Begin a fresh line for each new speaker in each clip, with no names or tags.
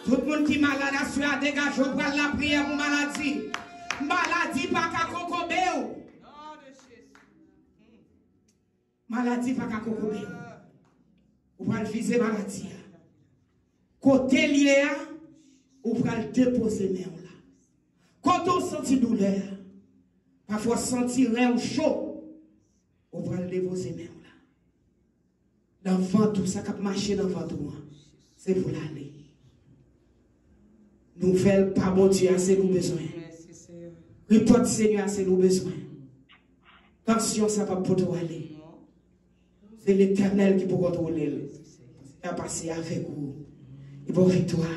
Tout le monde qui est malade, à dégage, on prend la prière pour maladie. Maladie pas qu'à kokobéo. Maladie pas qu'à kokobéo. On va viser maladie. Côté lié, on va le déposer main là. Quand on sent douleur, parfois sentir un chaud, on va le déposer main là. Dans le vent, tout ça qui marche dans le vent, c'est pour l'aller. Nouvelle pas bon Dieu, c'est nous besoin. Réponse Seigneur, c'est nous besoin. Tension, ça va pas pour aller. C'est l'Éternel qui peut contrôler. Il a passé avec vous. Il va victoire.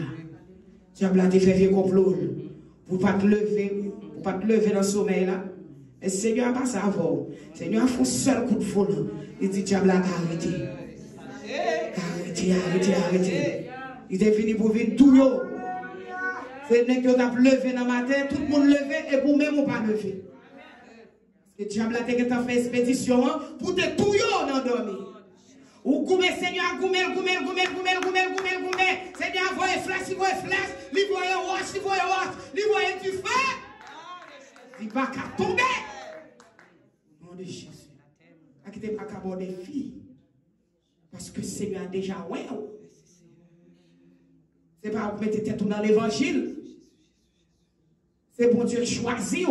Diable a fait vieux complot. Pour pas te lever, pour pas te lever dans le sommeil là. Et Seigneur a passé avant. Seigneur a fait un seul coup de volant. Il dit diable a arrêté. Arrêtez. Il est fini pour venir tout yo. C'est que vous avez levé dans le matin, tout le monde levé et vous-même, vous pas levé. Le diable a fait expédition pour te tout dans dormir. Ou goumé, Seigneur, goumé. Seigneur, voyez flash, il voyez wash, il voyez du feu. Il va pas tomber. Nom de Jésus. Il ne va pas aborder des filles. Parce que Seigneur a déjà ouais. C'est pas vous mettez tête dans l'évangile. C'est pour Dieu choisir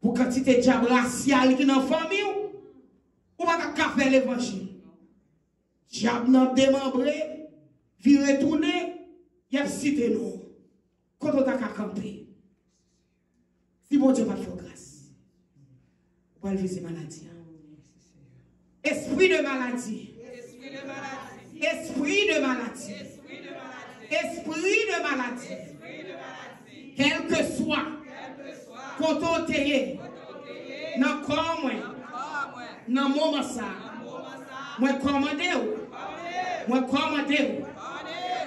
pour quantité de diable racial qui est dans la famille. Ou pas qu'à faire l'évangile. Diable n'a démembré, vi retourner, il a cité nous. Quand on a qu'à camper. Si bon Dieu va faire grâce, on va le viser maladie. Esprit de maladie. Esprit de maladie. Esprit de maladie. Quel que soit, quand on t'est, dans le corps, dans le moment ça, moi commandé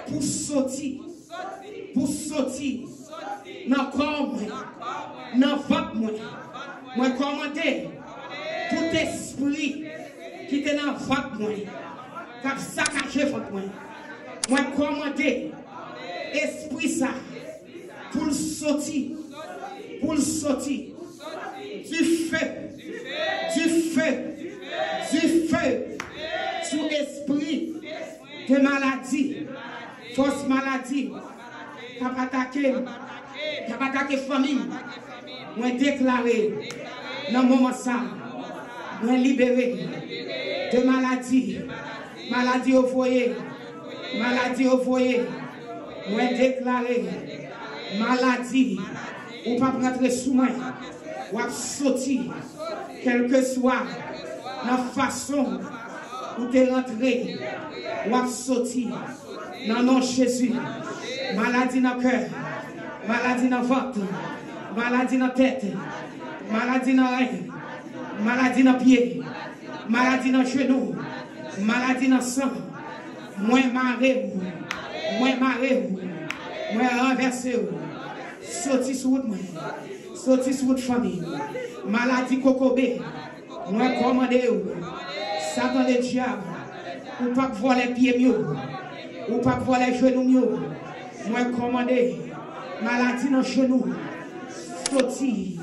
pour sortir, dans le corps, dans le ventre, moi commandé tout esprit qui est dans le ventre, qui a saccagé le ventre, moi commandé esprit ça. Pour sortir, du feu, sous esprit de maladie, fausse maladie, qui a attaqué famille, moi déclaré, dans le moment ça, moi libéré de maladie au foyer, moi déclaré. Maladie, ou pas prendre soin, ou à sortir, quel que soit la façon où tu es rentré, ou à sortir, dans le nom de Jésus, maladie dans le cœur, maladie dans le ventre, maladie dans la tête, maladie dans l'œil, maladie dans le pied, maladie dans le genou, maladie dans le sang, moins maré, moi renversé, sorti sur moi, sorti sur votre famille, maladie cocobé, moi commandé, Satan le diable, ou pas voir les pieds mieux, ou pas voir les genoux mieux, moi commandé, maladie dans les genoux, sorti,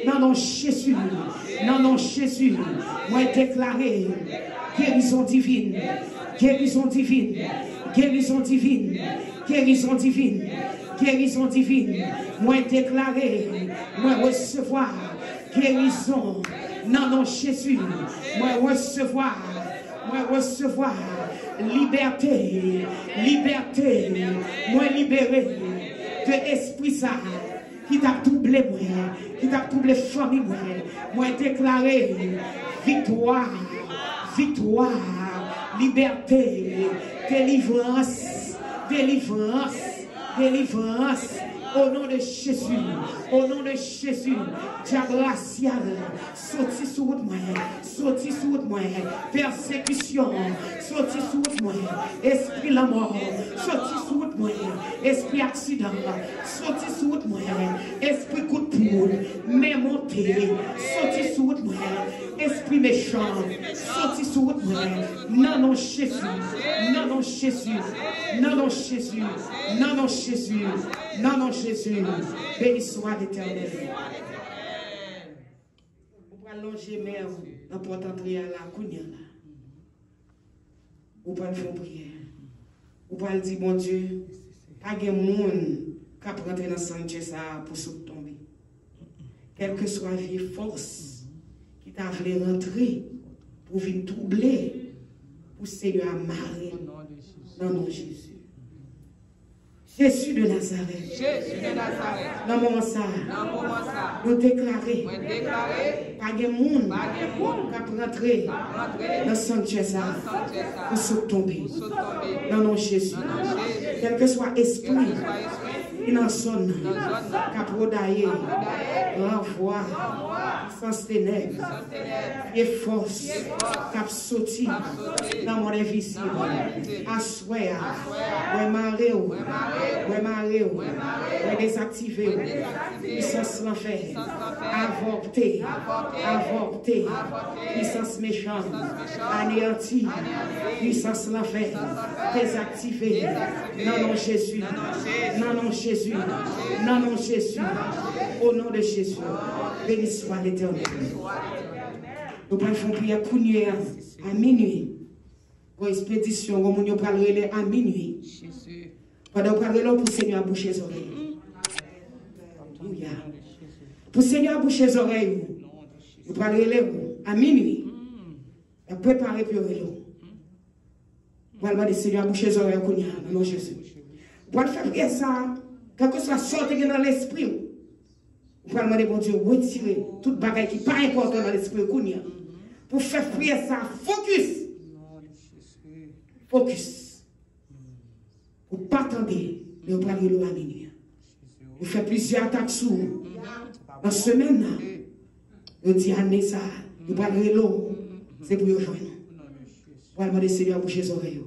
non non Jésus, moi déclaré. Guérison divine. Moi déclarer, moi recevoir guérison. Non, Jésus. Moi recevoir liberté. Moi libéré de esprit ça qui t'a doublé moi, qui t'a doublé famille moi déclarer victoire, liberté, délivrance, au nom de Jésus, diable racial, sorti sur moi, persécution, sorti sur moi, esprit la mort, sorti sur route moi. Esprit accident, sorti sur route moi. Esprit coup de poule, mais monté, sorti sur route moi. Esprit méchant, sorti sur route moi. Non, non, Jésus. Non, non, Jésus. Non, non, Jésus. Non, non, Jésus. Non, non, Jésus. Béni soit l'Éternel. Vous pouvez allonger mère dans la porte d'entrée à la Kounia. Vous pouvez faire prière. Vous pouvez dire, mon Dieu, pas de monde qui a rentrer dans le Sanchez pour se tomber. Quelle que soit la vie force qui t'a voulu rentrer pour venir troubler, pour Seigneur amarrer dans le nom de Jésus. Jésus de Nazareth.
Jésus de Nazareth.
Dans le moment ça, nous déclarer, pas de monde qui a rentré dans le Sanchez pour se tomber. Dans le nom de Jésus. Quel que soit l'esprit qui dans son qui a prodaillé, renvoi, sans ténèbres, et force qui a sauté dans mon invisible. Assoya, ouais maré, ouais désactivé, puissance l'enfer, avorté, puissance méchante, anéanti, puissance l'enfer, désactivé, non non Jésus, non non Jésus, non non Jésus, au nom de Jésus, béni soit l'Éternel. Nous pouvons prier pour nous à minuit, pour expédition, comme nous parlons à minuit. Pendant qu'on parle pour Seigneur boucher les oreilles. Alléluia. Pour Seigneur boucher les oreilles, nous parlons à minuit. Et préparer pour l'eau. Vous allez demander Seigneur boucher les oreilles dans nom Jésus. Vous allez faire ça, quel que soit sorti dans l'esprit. Vous allez demander bon Dieu retirer toute bagaille qui n'est pas important dans l'esprit. Pour faire prier ça, focus. Focus. Vous ne pas attendre, mais vous parlez l'eau à minuit. Vous faites plusieurs attaques sur vous. Dans la semaine, vous dites à ça, vous parlez l'eau, c'est pour vous joindre. Vous parlez demander Seigneur pour boucher les oreilles.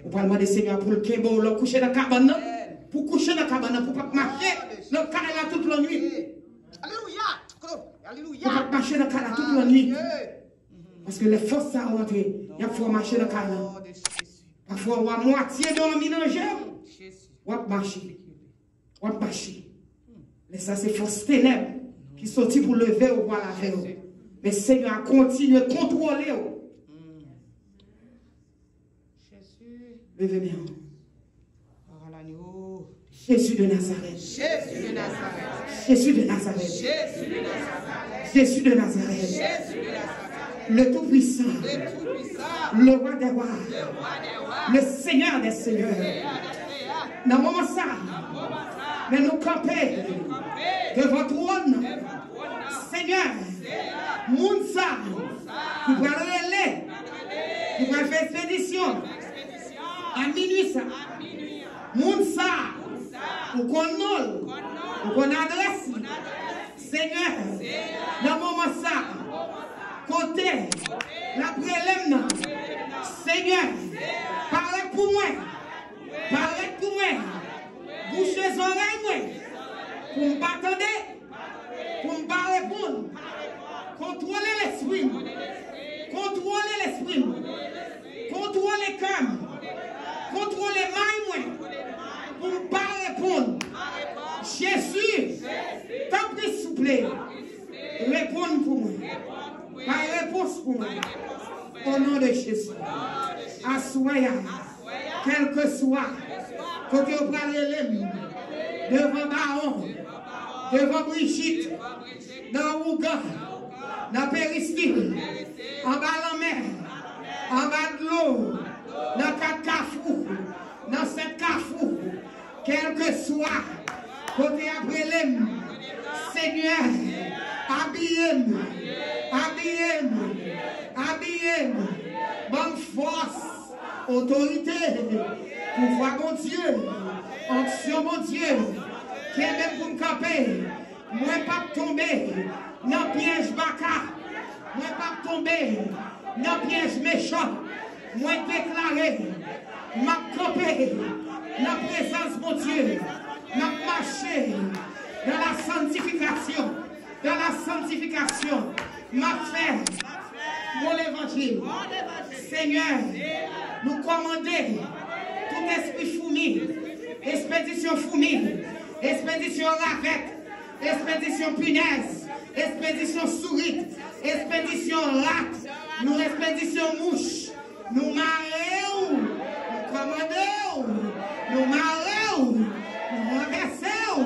Vous parlez demander Seigneur pour le kébo, le coucher dans la cabane, pour coucher dans la cabane, pour ne pas marcher dans le carré toute la nuit. Alléluia. Pour ne pas marcher dans le carré toute la nuit. Parce que les forces sont rentrées, il faut marcher dans le carré. Parfois, on a moitié dormi dans le gel. On va marcher. On va marcher. Mais ça, c'est force ténèbres qui sortit pour lever ou pour la faire. Mais Seigneur a continué à contrôler. Levez bien. Jésus de Nazareth.
Jésus de Nazareth.
Jésus de Nazareth.
Jésus de Nazareth.
Jésus de Nazareth.
Jésus de Nazareth.
Le Tout-Puissant. Le Roi des Rois. Le Seigneur des Seigneurs. Dans le moment ça, mais nous camper devant trône. Seigneur, Mounsa, qui va aller, qui va faire expédition. À minuit ça. Mounsa, pour qu'on nous, pour qu'on adresse. Seigneur, dans le moment ça, côté, la prélève, Seigneur, parlez pour moi. Parlez pour moi. Bouchez les oreilles, moi. Pour me attendre. Pour me parler pour nous. Contrôlez l'esprit. Contrôlez l'esprit. Contrôlez le cœur. Contrôlez les mains, moi. Pour me parler pour nous. Jésus, t'en prie, s'il vous plaît. Répondez pour moi. Pas réponse pour moi. Au nom de Jésus. Assoya. Quel que soit. Côté au parallèle. Devant Baron. Devant Brigitte. Dans Ouga. Dans Péristyle. En bas de la mer. En bas de l'eau. Dans 4 carrefours. Dans 7 carrefours. Quel que soit. Côté après l'homme. Seigneur. Habillez-moi. Habillez-moi. Habillez-moi. Bonne force. Autorité. Pouvoir, mon Dieu. Onction, mon Dieu. Qui est même pour me camper. Moi, pas tomber dans le piège baka. Moi, pas tomber dans le piège méchant. Moi, déclarer. Ma camper dans la présence, mon Dieu, nous marcher dans la sanctification, m'a fait mon évangile. Seigneur, nous commander tout esprit fourmi, expédition fourmi, expédition ravette, expédition punaise, expédition souris, expédition rat, nous expédition mouche, nous marrons, nous commandons, nous marrons, nous renversons,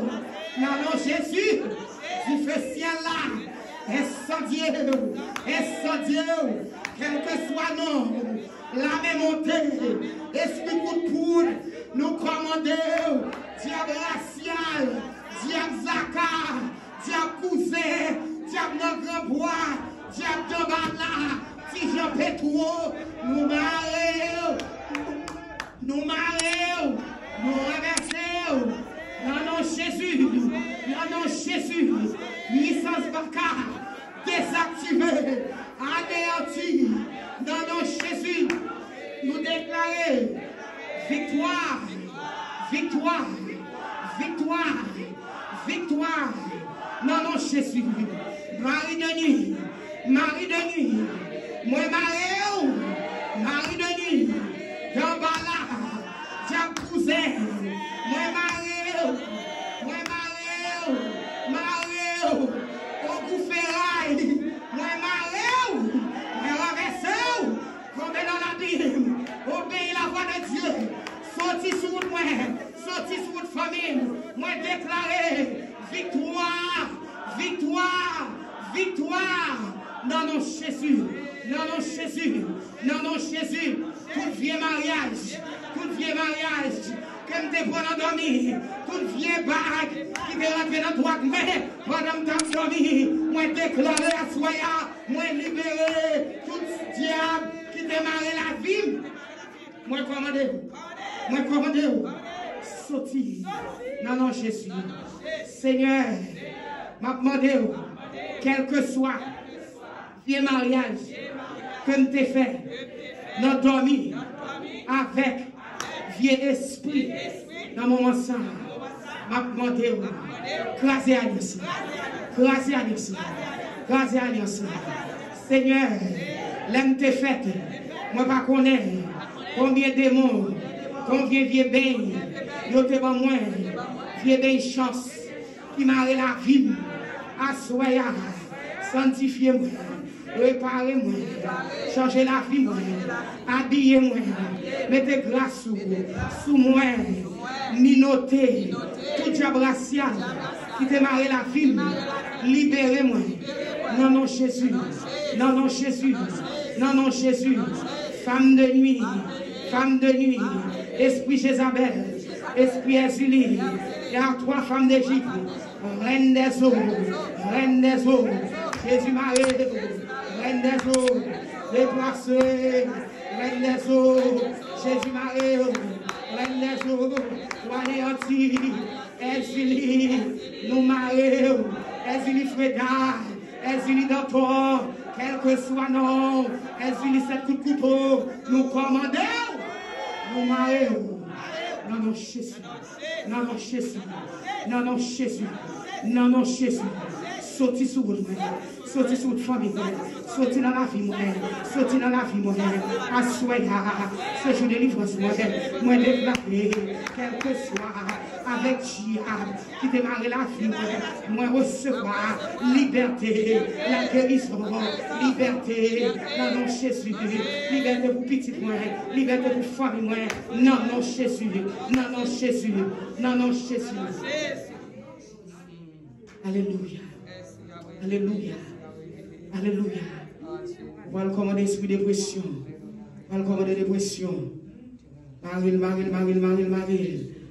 dans nom Jésus, du feu ciel là, et sans Dieu, quel que soit nom, la même montée, esprit coup de poudre, nous commandons, diable racial, diable Zakar, diable cousin, diable dans grand bois, diable de Bala, Jean Pétro, nous marrons, nous renversons, dans nom Jésus, licence Bakar, désactivée, anéantie, dans nom Jésus, nous déclarer victoire, dans nom Jésus, Marie de nuit, moi Marie de nuit, dans Bala, Diable cousin, moi Marie, au coup ferraille, moi Marie, moi renversé, comme dans la Bible, obéis la voix de Dieu, sorti sous moi, sorti sous votre famille, moi déclarer victoire, dans nos Jésus, tout vieux mariage, comme t'es pour endormir, tout vieux bague qui t'est rentré dans droite main, pendant que t'as dormi, moi déclaré à soya, moi libéré, tout diable qui démarre la vie, moi commandez, sorti, dans Jésus, Seigneur, m'a demandé, quel que soit vieux mariage que t'es fait, dans dormi, avec vieux esprit, dans mon ensemble, m'a demandé, crasez alliance, Seigneur, l'aime t'es faite, moi pas connais combien de démons, combien de vieux bains, yo te bon moins, vieux bains chance, qui m'a la vie, assoya, sanctifiez-moi, réparez-moi, changez la vie, habillez-moi, mettez grâce sous moi, minotez, tout diable racial qui démarre la vie, libérez-moi, non Jésus, femme de nuit, esprit Jézabel, esprit Ezilie, il y a 3 femmes d'Égypte, reine des eaux, Jésus Marie, reine des eaux, déplacée, reine des eaux, Jésus Marie, reine des eaux, anéantie, Ezilie, nous marions, Ezilie Freda, Ezilie Dantor, quel que soit nom, Ezilie 7 coups de couteau, nous commandons, nous marions, non Jésus, sorti sous votre famille, sorti dans la vie, assoya, ce jour de délivrance, moi déclaré, quel que soit, avec diable qui démarre la vie, moi recevoir liberté, la guérison, liberté, non Jésus, liberté pour petit moi, liberté pour famille moi, non Jésus. Alléluia. On va le commander l'esprit de dépression.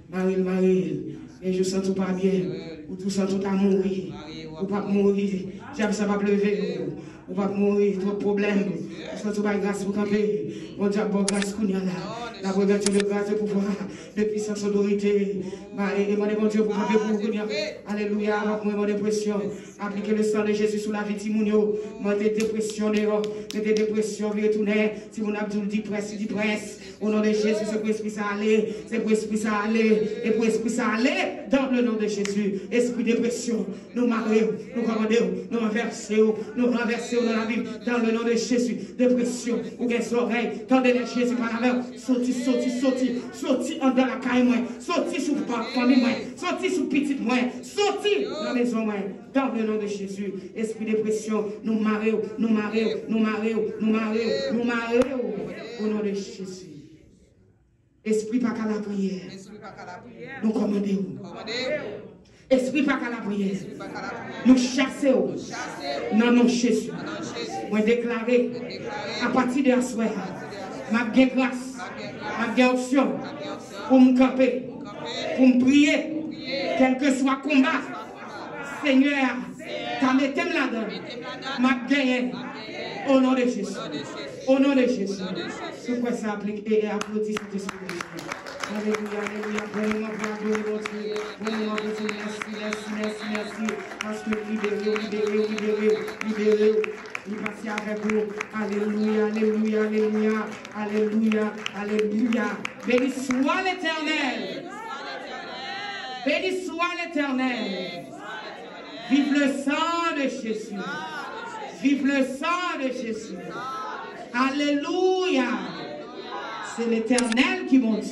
Marie. Et je sens tout pas bien. Ou tout sens tout à mourir. Ou pas mourir. J'aime ça va lever. Ou pas mourir. Trop de problèmes. Ou sens tout pas grâce pour camper. On dit bon grâce qu'on y a là. La prévention de grâce, de pouvoir, de puissance, d'autorité. Et mon Dieu, pour camper pour qu'on y a. Alléluia. Moi, mon dépression. Appliquez le sang de Jésus sur la vie de Timounio. Mettez dépression dehors. Mettez dépression, retournez. Si vous n'avez dit presse, dit presse. Au nom de Jésus, c'est pour esprit ça aller. C'est pour esprit ça aller. Et pour esprit ça aller. Dans le nom de Jésus. Esprit dépression. Nous marions, nous commandons, nous renversons dans la vie. Dans le nom de Jésus. Dépression. Ou des oreilles. Tendez les Jésus par la main. Sorti en dans la caille, moi. Sorti sous famille, moi. Sorti sous petite, moi. Sorti dans la maison, moi. Dans le nom de Jésus. Esprit dépression. Nous marions. Au nom de Jésus. Esprit pas qu'à la prière. Nous commandons. Esprit pas qu'à la prière. Nous chassons. Non, non, Jésus. Moi déclarer à partir de la soirée. Ma grâce. Ma option. Pour me camper. Pour me prier. Quel que soit le combat. Seigneur. T'as mis là-dedans. Ma gagné. Au nom de Jésus. Au nom de Jésus. C'est quoi ça applique et applaudit cet esprit de Jésus. Alléluia, alléluia. Vraiment, merci. Parce que libérez. Il passe avec vous. Alléluia. Béni soit l'Éternel. Béni soit l'Éternel. Vive le sang de Jésus. Vive le sang de Jésus. Alléluia. C'est l'Éternel qui monte.